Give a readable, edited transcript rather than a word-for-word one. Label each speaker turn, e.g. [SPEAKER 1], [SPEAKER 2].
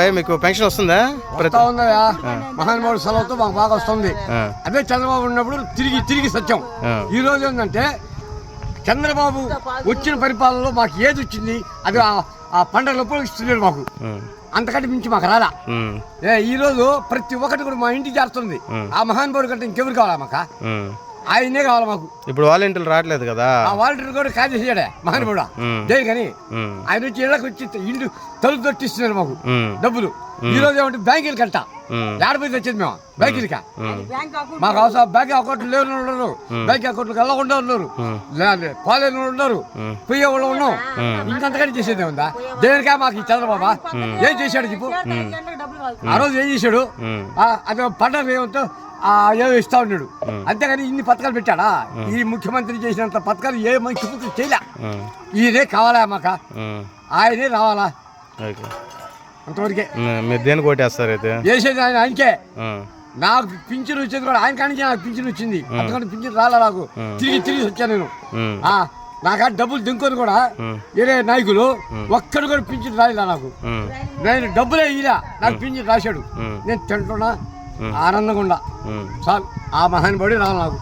[SPEAKER 1] అబ్బాయి మీకు పెన్షన్ వస్తుందా?
[SPEAKER 2] ఉందా మహానుభావుడు సెలవుతో మాకు బాగా వస్తుంది. అదే చంద్రబాబు ఉన్నప్పుడు తిరిగి సత్యం. ఈ రోజు ఏంటంటే చంద్రబాబు వచ్చిన పరిపాలనలో మాకు ఏది వచ్చింది అది ఆ పండుగలప్పుడు ఇస్తున్నాడు మాకు, అంతకంటే మించి మాకు రాలా. ఈ రోజు ప్రతి ఒక్కటి కూడా మా ఇంటికి చేరుతుంది. ఆ మహానుభావుడు కంటే ఇంకెవరు కావాలా మాకు? ఆయనే కావాలి మాకు.
[SPEAKER 1] ఇప్పుడు వాలంటీర్లు రావట్లేదు కదా,
[SPEAKER 2] ఆ వాలంటీర్ కూడా కాజేసాడే మహానుభావుడు దేని కానీ. ఆయన వచ్చి ఇళ్ళకి వచ్చి ఇల్లు తలుపు తొట్టిస్తున్నారు మాకు డబ్బులు. ఈ రోజు ఏమంటే బ్యాంకులు కంట ఏడపోయి తెచ్చేది మేము బ్యాంకులకి. మాకు అవసరం బ్యాంక్ అకౌంట్లు లేని ఉన్నారు, బ్యాంక్ అకౌంట్లు వెళ్ళకుండా ఉన్నారు, కాలేజీ ఉన్నారు, పోయే వాళ్ళు ఉన్నాం. ఇంకంతకంటే చేసేది ఉందా? దేనికా మాకు ఈ చంద్రబాబా ఏం చేశాడు చెప్పు? ఆ రోజు ఏం చేశాడు? అది పండుగ ఏమంతో ఏదో ఇస్తా ఉన్నాడు, అంతేగాని ఇన్ని పథకాలు పెట్టాడా? ఈ ముఖ్యమంత్రి చేసినంత పథకాలు ఏ ముఖ్యమంత్రి చేయలే. ఇదే కావాలా మాకు, ఆయనే రావాలా అంతవరకే.
[SPEAKER 1] మీరు దేనికి ఓటేస్తారు అయితే?
[SPEAKER 2] చేసేది ఆయనకే. నాకు పింఛన్ వచ్చేది కూడా ఆయన కానీ నాకు పింఛన్ వచ్చింది, అంతకంటే పింఛన్ రాలా నాకు. తిరిగి వచ్చాను నేను. నాకు డబ్బులు దింకొని కూడా వేరే నాయకులు ఒక్కడు కూడా పింఛన్ రాలేదా నాకు. నేను డబ్బులే ఇలా నాకు పింఛన్ రాశాడు. నేను తింటున్నా ఆనందంగా ఉండా చాలు. ఆ మహానుభావుడు రావాలి నాకు.